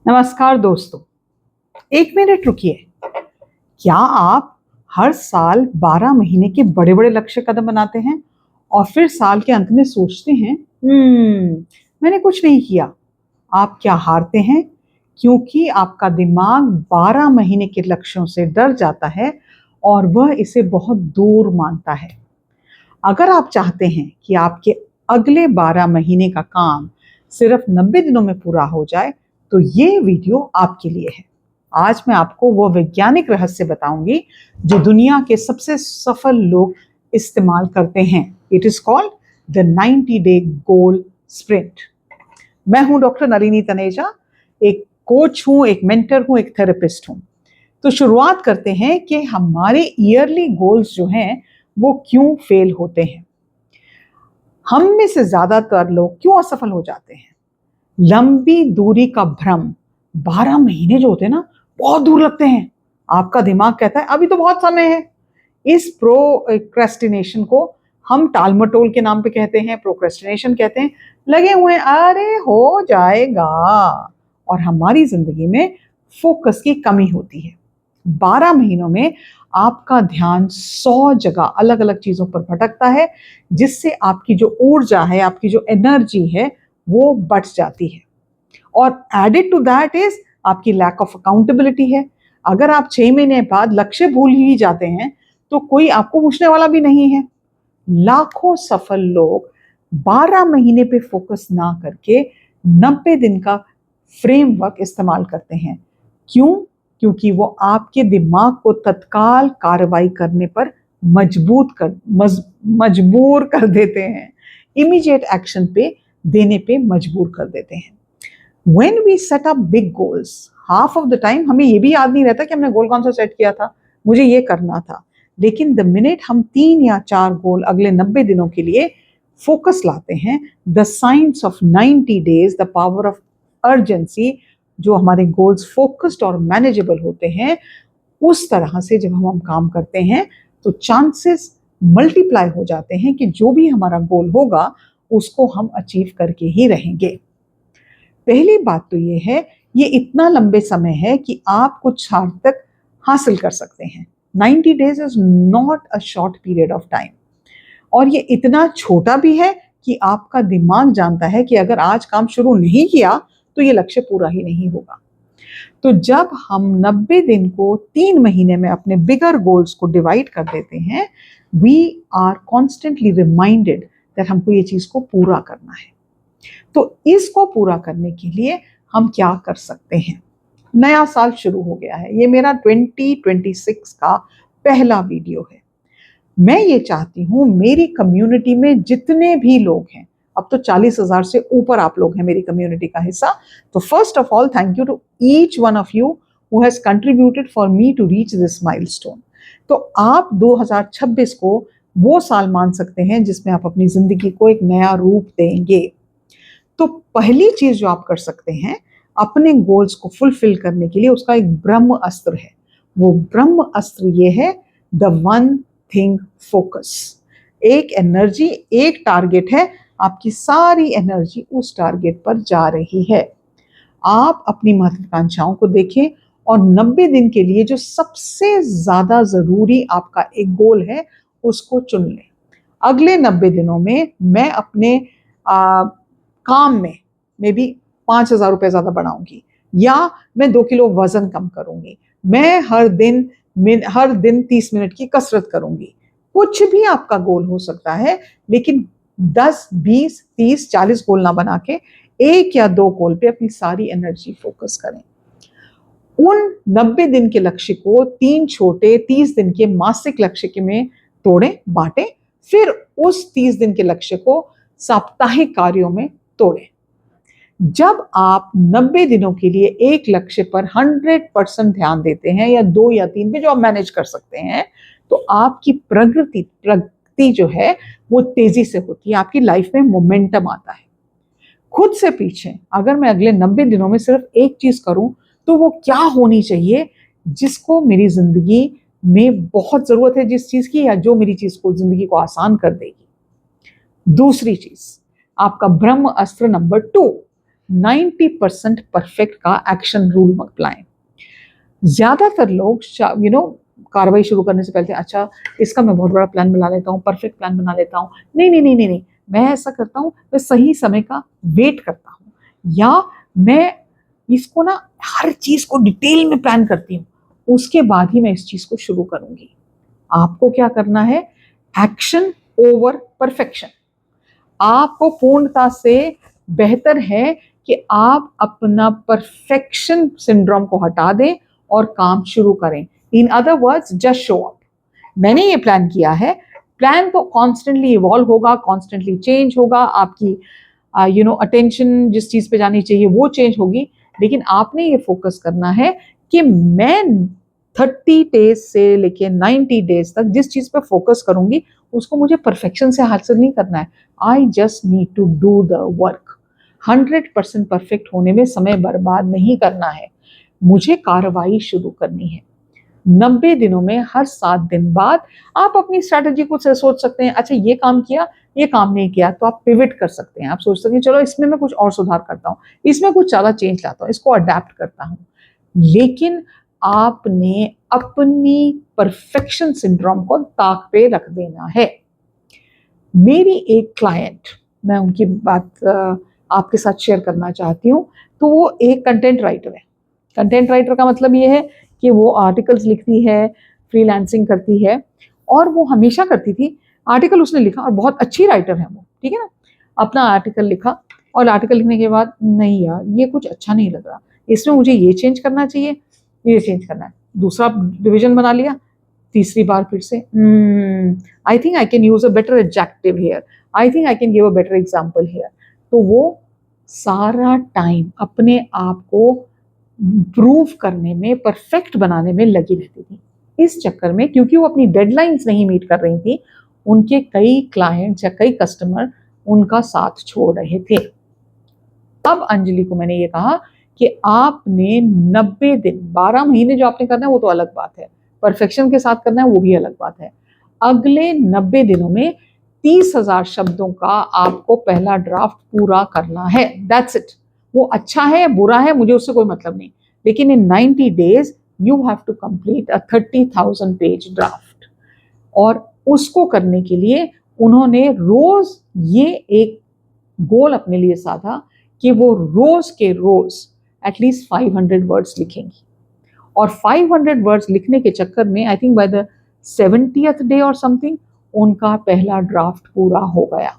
नमस्कार दोस्तों। एक मिनट रुकिए। क्या आप हर साल 12 महीने के बड़े बड़े लक्ष्य कदम बनाते हैं और फिर साल के अंत में सोचते हैं मैंने कुछ नहीं किया? आप क्या हारते हैं? क्योंकि आपका दिमाग 12 महीने के लक्ष्यों से डर जाता है और वह इसे बहुत दूर मानता है। अगर आप चाहते हैं कि आपके अगले 12 महीने का काम सिर्फ 90 दिनों में पूरा हो जाए, तो ये वीडियो आपके लिए है। आज मैं आपको वो वैज्ञानिक रहस्य बताऊंगी जो दुनिया के सबसे सफल लोग इस्तेमाल करते हैं। It is called the 90 day goal sprint. मैं हूं डॉक्टर नलिनी तनेजा, एक कोच हूं, एक मेंटर हूं, एक थेरेपिस्ट हूं। तो शुरुआत करते हैं कि हमारे ईयरली गोल्स जो हैं वो क्यों फेल होते हैं। हम में से ज्यादातर लोग क्यों असफल हो जाते हैं? लंबी दूरी का भ्रम। 12 महीने जो होते हैं ना, बहुत दूर लगते हैं। आपका दिमाग कहता है अभी तो बहुत समय है। इस प्रोक्रेस्टिनेशन को हम टालमटोल के नाम पे कहते हैं, प्रोक्रेस्टिनेशन कहते हैं। लगे हुए हैं, अरे हो जाएगा। और हमारी जिंदगी में फोकस की कमी होती है। 12 महीनों में आपका ध्यान 100 जगह अलग अलग चीजों पर भटकता है, जिससे आपकी जो ऊर्जा है, आपकी जो एनर्जी है, वो बढ़ जाती है। और एडेड टू दैट इज आपकी लैक ऑफ अकाउंटेबिलिटी है। अगर आप 6 महीने बाद लक्ष्य भूल ही जाते हैं तो कोई आपको पूछने वाला भी नहीं है। लाखों सफल लोग 12 महीने पे फोकस ना करके 90 दिन का फ्रेमवर्क इस्तेमाल करते हैं। क्यों? क्योंकि वो आपके दिमाग को तत्काल कार्रवाई करने पर मजबूर कर देते हैं। इमीडिएट एक्शन पे देने पे मजबूर कर देते हैं। When we set up big goals, half of the time हमें ये भी याद नहीं रहता कि हमने गोल कौन सा सेट किया था, मुझे ये करना था। लेकिन द मिनट हम 3 या 4 गोल अगले 90 दिनों के लिए फोकस लाते हैं, the science of 90 days, the power of urgency, जो हमारे गोल्स फोकस्ड और मैनेजेबल होते हैं, उस तरह से जब हम काम करते हैं तो चांसेस मल्टीप्लाई हो जाते हैं कि जो भी हमारा गोल होगा उसको हम अचीव करके ही रहेंगे। पहली बात तो ये है, ये इतना लंबे समय है कि आप कुछ हद तक हासिल कर सकते हैं। 90 days is not a short period of time. और ये इतना छोटा भी है कि आपका दिमाग जानता है कि अगर आज काम शुरू नहीं किया तो ये लक्ष्य पूरा ही नहीं होगा। तो जब हम 90 दिन को 3 महीने में अपने बिगर गोल्स को डिवाइड कर देते हैं, we are constantly reminded that हमको ये चीज को पूरा करना है। तो इसको पूरा करने के लिए हम क्या कर सकते हैं? नया साल शुरू हो गया है, ये मेरा 2026 का पहला वीडियो है। मैं ये चाहती हूँ मेरी कम्युनिटी में जितने भी लोग हैं, अब तो 40,000 से ऊपर आप लोग हैं मेरी कम्युनिटी का हिस्सा। तो first of all thank you to each one of you who has contributed for me to reach this milestone. तो आप 2026 को वो साल मान सकते हैं जिसमें आप अपनी जिंदगी को एक नया रूप देंगे। तो पहली चीज जो आप कर सकते हैं अपने गोल्स को फुलफिल करने के लिए, उसका एक ब्रह्म अस्त्र है। वो ब्रह्म अस्त्र ये है, द वन थिंग फोकस। एक एनर्जी, एक टारगेट है, आपकी सारी एनर्जी उस टारगेट पर जा रही है। आप अपनी महत्वाकांक्षाओं को देखें और 90 दिन के लिए जो सबसे ज्यादा जरूरी आपका एक गोल है उसको चुन लें। अगले 90 दिनों में मैं अपने काम में भी 5,000 रुपए ज्यादा बढ़ाऊंगी, या मैं 2 किलो वजन कम करूंगी, मैं हर दिन 30 मिनट की कसरत करूंगी। कुछ भी आपका गोल हो सकता है, लेकिन 10, 20, 30, 40 गोल ना बना के 1 या 2 गोल पे अपनी सारी एनर्जी फोकस करें। उन 90 दिन के लक्ष्य को 3 छोटे 30 दिन के मासिक लक्ष्य के में तोड़ें, बांटें। फिर उस 30 दिन के लक्ष्य को साप्ताहिक कार्यों में तोड़ें। जब आप 90 दिनों के लिए एक लक्ष्य पर 100% ध्यान देते हैं, या 2 या 3 भी जो आप मैनेज कर सकते हैं, तो आपकी प्रगति जो है वो तेजी से होती है। आपकी लाइफ में मोमेंटम आता है। खुद से पीछे अगर मैं अगले 90 दिनों में सिर्फ एक चीज करूं तो वो क्या होनी चाहिए जिसको मेरी जिंदगी में बहुत जरूरत है, जिस चीज की, या जो मेरी चीज को, जिंदगी को आसान कर देगी। दूसरी चीज, आपका ब्रह्म अस्त्र नंबर 2, 90% परफेक्ट का एक्शन रूल अप्लाई। ज्यादातर लोग कार्रवाई शुरू करने से पहले अच्छा इसका मैं बहुत बड़ा प्लान बना लेता हूँ, परफेक्ट प्लान बना लेता हूँ। नहीं नहीं नहीं नहीं नहीं, मैं ऐसा करता हूँ, मैं सही समय का वेट करता हूँ, या मैं इसको ना हर चीज को डिटेल में प्लान करती हूँ, उसके बाद ही मैं इस चीज को शुरू करूंगी। आपको क्या करना है? Action over perfection. आपको पूर्णता से बेहतर है कि आप अपना परफेक्शन सिंड्रोम को हटा दें और काम शुरू करें। In other words, just show up. मैंने ये प्लान किया है, प्लान तो कॉन्स्टेंटली इवॉल्व होगा, कॉन्स्टेंटली चेंज होगा, आपकी अटेंशन जिस चीज पे जानी चाहिए वो चेंज होगी, लेकिन आपने ये फोकस करना है कि मैं 30 डेज से लेके 90 डेज तक जिस चीज पे फोकस करूंगी उसको मुझे परफेक्शन से हासिल नहीं करना है। I just need to do the work. 100% perfect होने में समय बर्बाद नहीं करना है, मुझे कार्रवाई शुरू करनी है। 90 दिनों में हर 7 दिन बाद आप अपनी स्ट्रैटेजी को सोच सकते हैं। अच्छा ये काम किया, ये काम नहीं किया, तो आप पिवट कर सकते हैं। आप सोच सकते हैं चलो इसमें मैं कुछ और सुधार करता हूँ, इसमें कुछ ज्यादा चेंज लाता हूँ, इसको अडेप्ट करता हूँ। लेकिन आपने अपनी परफेक्शन सिंड्रोम को ताक पे रख देना है। मेरी एक क्लाइंट, मैं उनकी बात आपके साथ शेयर करना चाहती हूँ। तो वो एक कंटेंट राइटर है। कंटेंट राइटर का मतलब ये है कि वो आर्टिकल्स लिखती है, फ्रीलांसिंग करती है, और वो हमेशा करती थी। आर्टिकल उसने लिखा और बहुत अच्छी राइटर है वो, ठीक है ना। अपना आर्टिकल लिखा और आर्टिकल लिखने के बाद नहीं यार ये कुछ अच्छा नहीं लग रहा, इसमें मुझे ये चेंज करना चाहिए, ये चेंज करना है। दूसरा डिवीजन बना लिया, तीसरी बार फिर से I think I can use a better adjective here, I think I can give a better example here. तो वो सारा टाइम अपने आप को प्रूव करने में, परफेक्ट बनाने में लगी रहती थी। इस चक्कर में क्योंकि वो अपनी डेडलाइंस नहीं मीट कर रही थी, उनके कई क्लाइंट्स या कई कस्टमर उनका साथ छोड़ रहे थे। अब अंजलि को मैंने ये कहा कि आपने 90 दिन, 12 महीने जो आपने करना है वो तो अलग बात है, परफेक्शन के साथ करना है वो भी अलग बात है। अगले 90 दिनों में 30,000 शब्दों का आपको पहला ड्राफ्ट पूरा करना है। That's it. वो अच्छा है बुरा है मुझे उससे कोई मतलब नहीं, लेकिन in 90 days you have to complete a 30,000 page draft. और उसको करने के लिए उन्होंने रोज ये एक गोल अपने लिए साधा कि वो रोज के रोज एटलीस्ट 500 वर्ड्स लिखेंगी। और 500 वर्ड्स लिखने के चक्कर में I think by the 70th day और समथिंग उनका पहला ड्राफ्ट पूरा हो गया।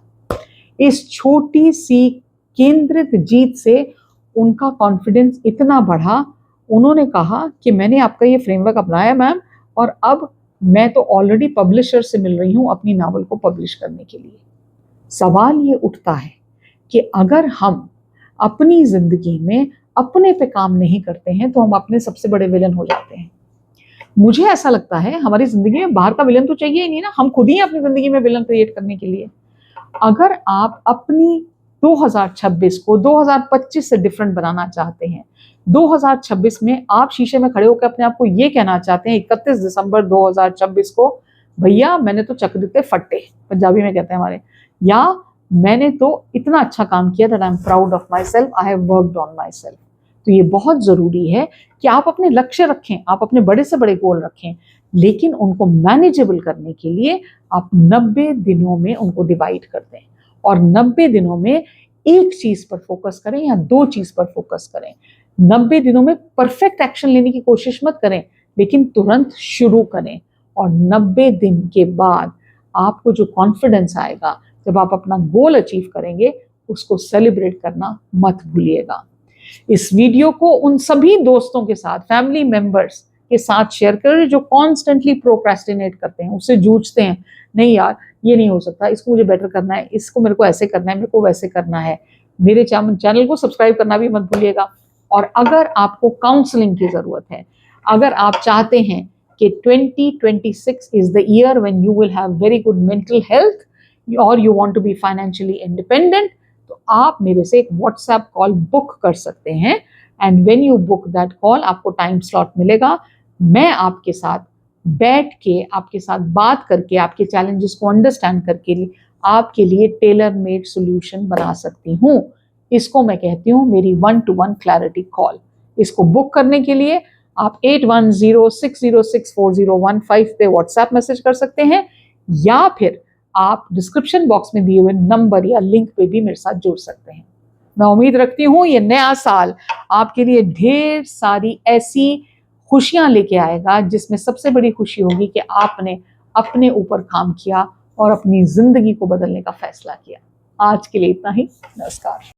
इस छोटी सी केंद्रित जीत से उनका कॉन्फिडेंस इतना बढ़ा, उन्होंने कहा कि मैंने आपका ये फ्रेमवर्क अपनाया मैम, और अब मैं तो ऑलरेडी पब्लिशर से मिल रही हूँ अपनी नावल को पब्लिश करने के लिए। सवाल ये उठता है कि अगर हम अपनी जिंदगी में अपने पे काम नहीं करते हैं तो हम अपने सबसे बड़े विलन हो जाते हैं। मुझे ऐसा लगता है हमारी जिंदगी में बाहर का विलन तो चाहिए ही नहीं ना, हम खुद ही अपनी जिंदगी में विलन क्रिएट करने के लिए। अगर आप अपनी 2026 को 2025 से डिफरेंट बनाना चाहते हैं, 2026 में आप शीशे में खड़े होकर अपने आप को ये कहना चाहते हैं 31 दिसंबर 2026 को, भैया मैंने तो चक देते फट्टे, पंजाबी में कहते हैं हमारे, या मैंने तो इतना अच्छा काम किया that I am proud of my self, I have worked on my self. तो ये बहुत जरूरी है कि आप अपने लक्ष्य रखें, आप अपने बड़े से बड़े गोल रखें, लेकिन उनको मैनेजेबल करने के लिए आप 90 दिनों में उनको डिवाइड कर दें और 90 दिनों में एक चीज पर फोकस करें या 2 चीज पर फोकस करें। 90 दिनों में परफेक्ट एक्शन लेने की कोशिश मत करें, लेकिन तुरंत शुरू करें। और 90 दिन के बाद आपको जो कॉन्फिडेंस आएगा जब आप अपना गोल अचीव करेंगे, उसको सेलिब्रेट करना मत भूलिएगा। इस वीडियो को उन सभी दोस्तों के साथ, फैमिली मेंबर्स के साथ शेयर करें जो कॉन्स्टेंटली प्रोक्रेस्टिनेट करते हैं, उससे जूझते हैं, नहीं यार ये नहीं हो सकता, इसको मुझे बेटर करना है, इसको मेरे को ऐसे करना है, मेरे को वैसे करना है। मेरे चैनल को सब्सक्राइब करना भी मत भूलिएगा। और अगर आपको काउंसलिंग की जरूरत है, अगर आप चाहते हैं कि 2026 is the year when you will have very good mental health और you want to be financially independent, तो आप मेरे से एक व्हाट्सएप कॉल बुक कर सकते हैं। And when you book that call आपको टाइम स्लॉट मिलेगा, मैं आपके साथ बैठ के, आपके साथ बात करके, आपके चैलेंजेस को अंडरस्टैंड करके आपके लिए टेलर मेड सॉल्यूशन बना सकती हूँ। इसको मैं कहती हूँ मेरी 1-to-1 क्लैरिटी कॉल। इसको बुक करने के लिए आप 8106064015 पे व्हाट्सएप मैसेज कर सकते हैं, या फिर आप डिस्क्रिप्शन बॉक्स में दिए हुए नंबर या लिंक पे भी मेरे साथ जुड़ सकते हैं। मैं उम्मीद रखती हूँ ये नया साल आपके लिए ढेर सारी ऐसी खुशियां लेके आएगा, जिसमें सबसे बड़ी खुशी होगी कि आपने अपने ऊपर काम किया और अपनी जिंदगी को बदलने का फैसला किया। आज के लिए इतना ही। नमस्कार।